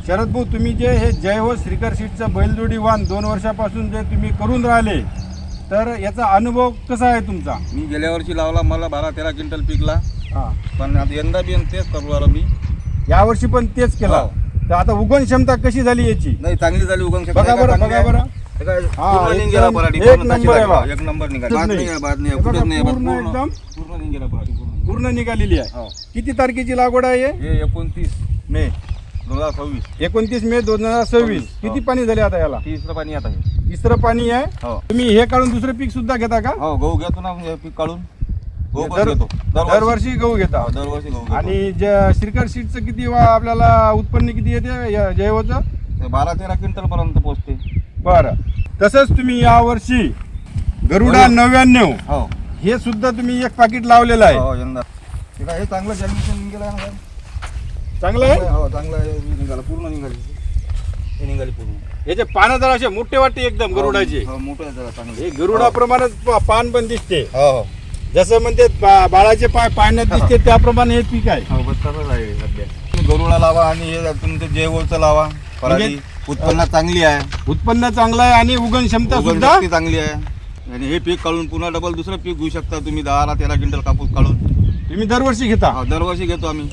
शरद भाऊ, तुम्ही जे हे जय हो श्रीकर सीडचं बैलजोडी वाहन 2 वर्षापासून जे तुम्ही करून राहिले, तर याचा अनुभव कसा आहे तुमचा? मी गेल्या वर्षी लावला, मला 12-13 क्विंटल पिकला. हां, पण आता यंदा बी तेच करू राहिलो मी. यावर्षी पण तेच केला. तर आता उगवण क्षमता कशी झाली याची? नाही, चांगली झाली उगवण क्षमता. बघा बरं, बघा बरं. पूर्ण निघाला पराठी. एक नंबर आहे बा. एक नंबर निघाला. नाही. बाद नाही, कुठेच नाही. पूर्ण एकदम पूर्ण निघाला पराठी. पूर्ण निघालेली आहे. हो. किती तारखेची लागवड आहे हे? हे 29 मे 2026. 29 मे 2026. किती पाणी झाले आता याला? तिसरं पाणी आता हे. तिसरं पाणी आहे. हो. तुम्ही हे काढून दुसरं पीक सुद्धा घेता का? हो, गहू घेतो ना, म्हणजे पीक काढून गहू पण घेतो. दरवर्षी गहू घेता. हो, दरवर्षी गहू घेतो. आणि श्रीकर सीडचं किती आपल्याला उत्पन्न किती येते जैवचं? ते 12-13 क्विंटल पर्यंत पोहोचते. बरं. तसंच तुम्ही यावर्षी गरुडा 99 हो हे सुद्धा तुम्ही एक पाकिट लावलेलं आहे. हो, यंदा ते काय हे चांगलं जन्मिशन निघालं आहे ना. चांगलं आहे. हो, चांगलं आहे. निघाला, पूर्ण निघाली. हे निघाली पूर्ण. याचे पानं जरा असे मोठे वाटते एकदम गरुडाचे. हो, मोठं आहे जरा चांगलं. हे गरुडाप्रमाणेच पान पण दिसते. हो हो जसं म्हणते बाळाचे पाय पाण्यात दिसते त्याप्रमाणे हे पीक आहे. हो, बस तसंच आहे सध्या. तुम्ही गरुडा लावा आणि हे तुमचं जैवचं लावा. पराठी उत्पन्न चांगली आहे, उत्पन्न चांगलं आहे आणि उगवण क्षमता उगवण सुद्धा शक्ती चांगली आहे. आणि हे पीक काढून पुन्हा डबल दुसरं पीक घेऊ शकता तुम्ही. 10-13 क्विंटल कापूस काढून. तुम्ही दरवर्षी घेता. हो, दरवर्षी घेतो आम्ही.